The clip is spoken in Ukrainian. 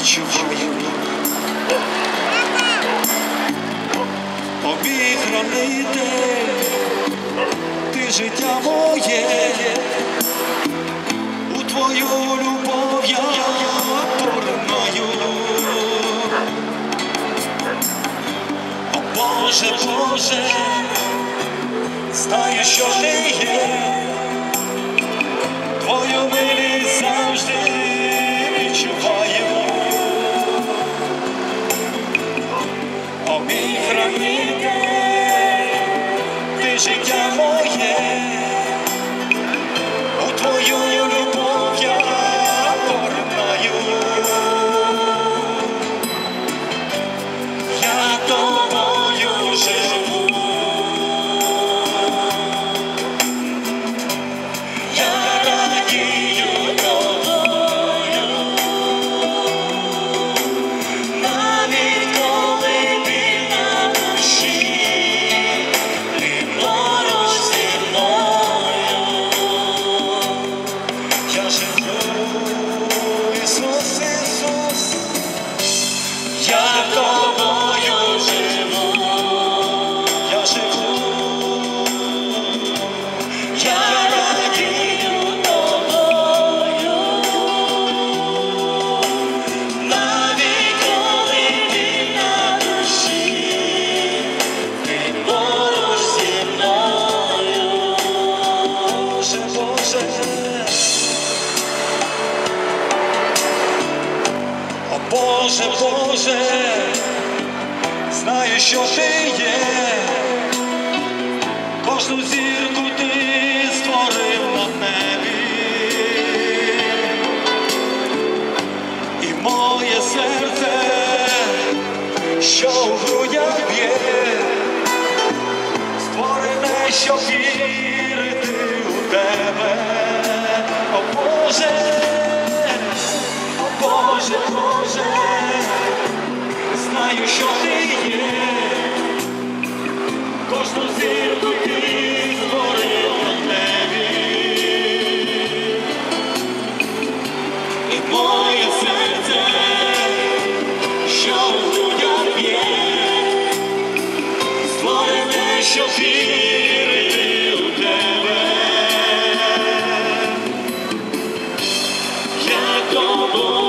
відчуваю. О мій хранитель, ти життя моє, у твою любов я поринаю. О Боже, Боже, знаю, що ти є, твою милість завжди відчуваю. О мій хранитель, ти життя моє, у твою любов я поринаю. Я тобою живу, я радію тобою, навіть коли біль на душі, ти поруч зі мною. Я живу, Ісус, Ісус, я тобою живу, я живу, я радію тобою, навіть коли біль на душі, ти поруч зі мною. Боже, Боже, о Боже, Боже, знаю, що ти є, кожну зірку ти створив на небі, і моє серце, що у грудях б'є, створене, щоб вірити у тебе. О Боже, о Боже, Боже, знаю, що ти є, кожну зірку ти створив на небі, і моє серце, що у грудях б'є, створене, щоб вірити у тебе. Я тобою